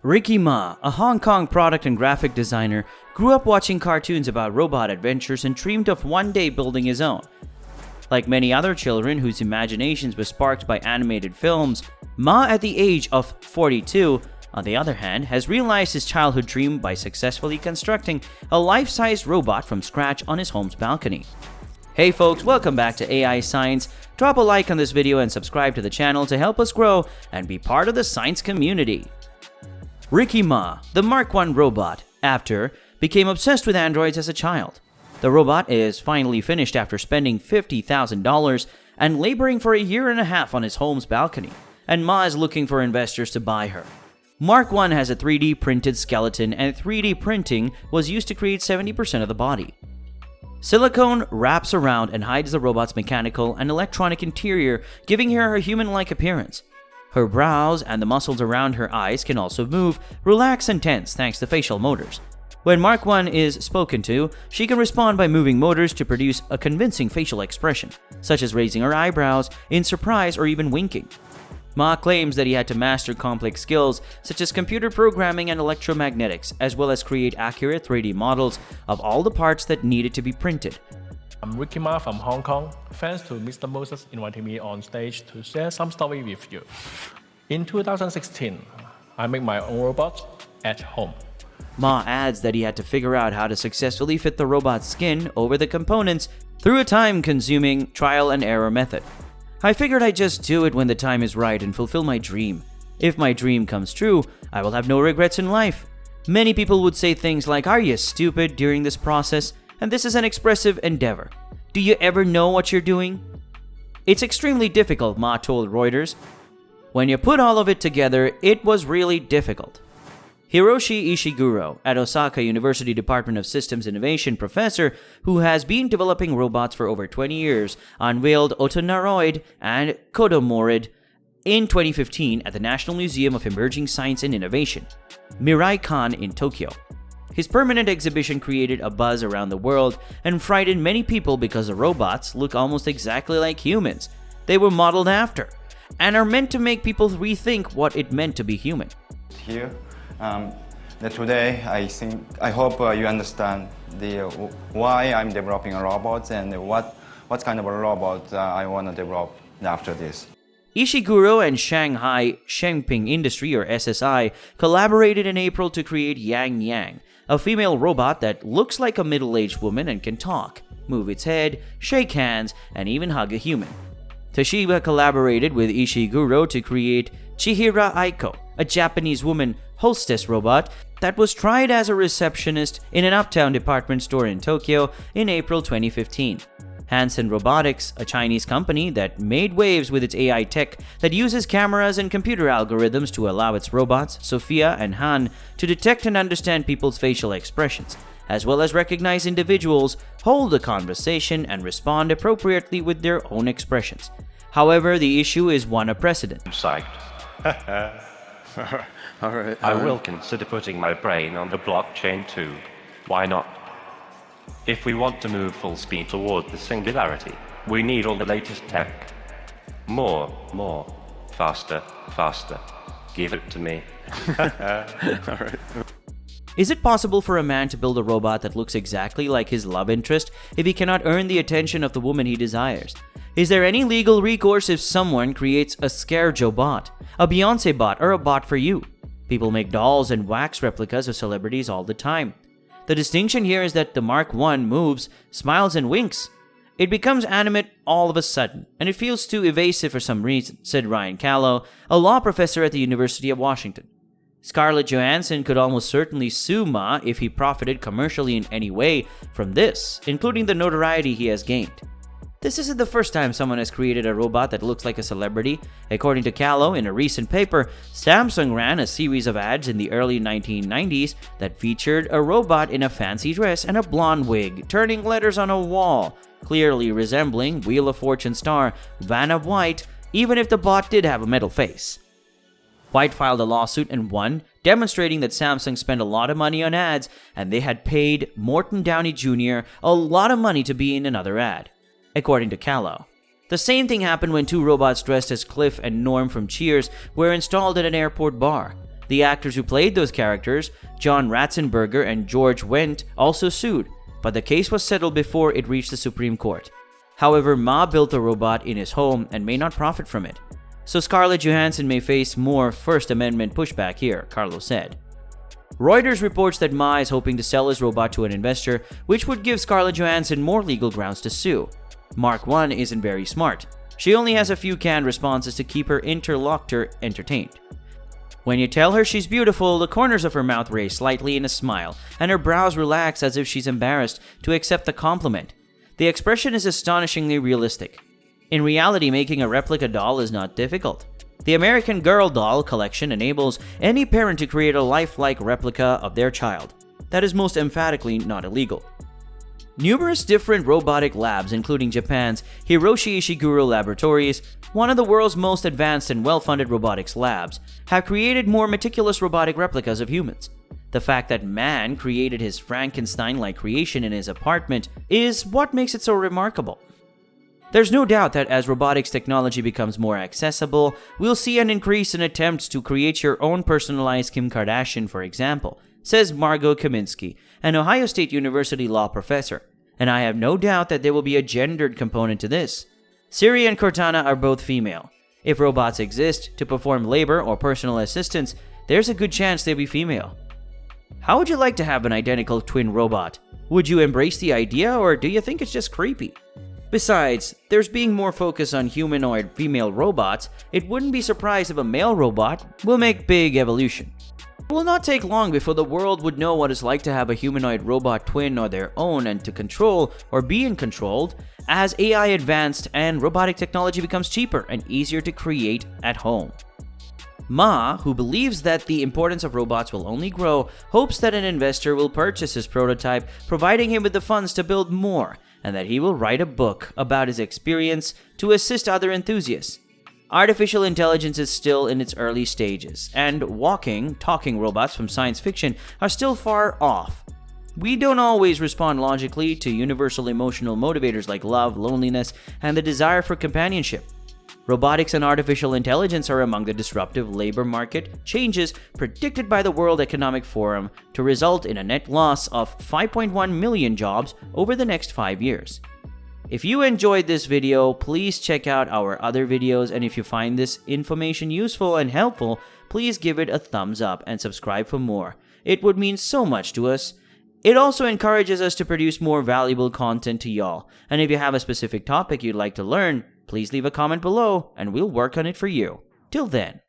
Ricky Ma, a Hong Kong product and graphic designer, grew up watching cartoons about robot adventures and dreamed of one day building his own. Like many other children whose imaginations were sparked by animated films, Ma, at the age of 42, on the other hand, has realized his childhood dream by successfully constructing a life-sized robot from scratch on his home's balcony. Hey folks, welcome back to AI Science. Drop a like on this video and subscribe to the channel to help us grow and be part of the science community. Ricky Ma, the Mark I robot, became obsessed with androids as a child. The robot is finally finished after spending $50,000 and laboring for a year and a half on his home's balcony, and Ma is looking for investors to buy her. Mark I has a 3D printed skeleton, and 3D printing was used to create 70% of the body. Silicone wraps around and hides the robot's mechanical and electronic interior, giving her a human-like appearance. Her brows and the muscles around her eyes can also move, relax, and tense thanks to facial motors. When Mark I is spoken to, she can respond by moving motors to produce a convincing facial expression, such as raising her eyebrows in surprise or even winking. Ma claims that he had to master complex skills such as computer programming and electromagnetics, as well as create accurate 3D models of all the parts that needed to be printed. I'm Ricky Ma from Hong Kong. Thanks to Mr. Moses inviting me on stage to share some story with you. In 2016, I made my own robot at home. Ma adds that he had to figure out how to successfully fit the robot's skin over the components through a time-consuming trial and error method. I figured I'd just do it when the time is right and fulfill my dream. If my dream comes true, I will have no regrets in life. Many people would say things like, "Are you stupid?" during this process, and this is an expressive endeavor. Do you ever know what you're doing? It's extremely difficult, Ma told Reuters. When you put all of it together, it was really difficult. Hiroshi Ishiguro, at Osaka University Department of Systems Innovation professor who has been developing robots for over 20 years, unveiled Humanoid and Kodomoid in 2015 at the National Museum of Emerging Science and Innovation, Mirai-Kan in Tokyo. His permanent exhibition created a buzz around the world and frightened many people because the robots look almost exactly like humans. They were modeled after and are meant to make people rethink what it meant to be human. Here, that today I hope you understand why I'm developing a robot and what kind of a robot I want to develop after this. Ishiguro and Shanghai Shengping Industry, or SSI, collaborated in April to create Yang Yang, a female robot that looks like a middle-aged woman and can talk, move its head, shake hands, and even hug a human. Toshiba collaborated with Ishiguro to create Chihira Aiko, a Japanese woman hostess robot that was tried as a receptionist in an uptown department store in Tokyo in April 2015. Hansen Robotics, a Chinese company that made waves with its AI tech that uses cameras and computer algorithms to allow its robots, Sophia and Han, to detect and understand people's facial expressions, as well as recognize individuals, hold a conversation, and respond appropriately with their own expressions. However, the issue is one of precedent. I'm psyched. All right. I will consider putting my brain on the blockchain too. Why not? If we want to move full speed toward the singularity, we need all the latest tech. More, faster. Give it to me. All right. Is it possible for a man to build a robot that looks exactly like his love interest if he cannot earn the attention of the woman he desires? Is there any legal recourse if someone creates a ScareJoe bot, a Beyonce bot, or a bot for you? People make dolls and wax replicas of celebrities all the time. The distinction here is that the Mark I moves, smiles, and winks. It becomes animate all of a sudden, and it feels too evasive for some reason, said Ryan Callow, a law professor at the University of Washington. Scarlett Johansson could almost certainly sue Ma if he profited commercially in any way from this, including the notoriety he has gained. This isn't the first time someone has created a robot that looks like a celebrity. According to Callow, in a recent paper, Samsung ran a series of ads in the early 1990s that featured a robot in a fancy dress and a blonde wig, turning letters on a wall, clearly resembling Wheel of Fortune star Vanna White, even if the bot did have a metal face. White filed a lawsuit and won, demonstrating that Samsung spent a lot of money on ads and they had paid Morton Downey Jr. a lot of money to be in another ad. According to Callow, the same thing happened when two robots dressed as Cliff and Norm from Cheers were installed at an airport bar. The actors who played those characters, John Ratzenberger and George Wendt, also sued, but the case was settled before it reached the Supreme Court. However, Ma built the robot in his home and may not profit from it. So Scarlett Johansson may face more First Amendment pushback here, Carlo said. Reuters reports that Ma is hoping to sell his robot to an investor, which would give Scarlett Johansson more legal grounds to sue. Mark I isn't very smart. She only has a few canned responses to keep her interlocutor entertained. When you tell her she's beautiful, the corners of her mouth raise slightly in a smile, and her brows relax as if she's embarrassed to accept the compliment. The expression is astonishingly realistic. In reality, making a replica doll is not difficult. The American Girl doll collection enables any parent to create a lifelike replica of their child. That is most emphatically not illegal. Numerous different robotic labs, including Japan's Hiroshi Ishiguro Laboratories, one of the world's most advanced and well-funded robotics labs, have created more meticulous robotic replicas of humans. The fact that man created his Frankenstein-like creation in his apartment is what makes it so remarkable. There's no doubt that as robotics technology becomes more accessible, we'll see an increase in attempts to create your own personalized Kim Kardashian, for example, says Margot Kaminsky, an Ohio State University law professor. And I have no doubt that there will be a gendered component to this. Siri and Cortana are both female. If robots exist to perform labor or personal assistance, there's a good chance they'll be female. How would you like to have an identical twin robot? Would you embrace the idea, or do you think it's just creepy? Besides, there's being more focus on humanoid female robots. It wouldn't be surprised if a male robot will make big evolution. It will not take long before the world would know what it's like to have a humanoid robot twin of their own and to control or being controlled as AI advanced and robotic technology becomes cheaper and easier to create at home. Ma, who believes that the importance of robots will only grow, hopes that an investor will purchase his prototype, providing him with the funds to build more, and that he will write a book about his experience to assist other enthusiasts. Artificial intelligence is still in its early stages, and talking robots from science fiction are still far off. We don't always respond logically to universal emotional motivators like love, loneliness, and the desire for companionship. Robotics and artificial intelligence are among the disruptive labor market changes predicted by the World Economic Forum to result in a net loss of 5.1 million jobs over the next 5 years. If you enjoyed this video, please check out our other videos, and if you find this information useful and helpful, please give it a thumbs up and subscribe for more. It would mean so much to us. It also encourages us to produce more valuable content to y'all. And if you have a specific topic you'd like to learn, please leave a comment below and we'll work on it for you. Till then.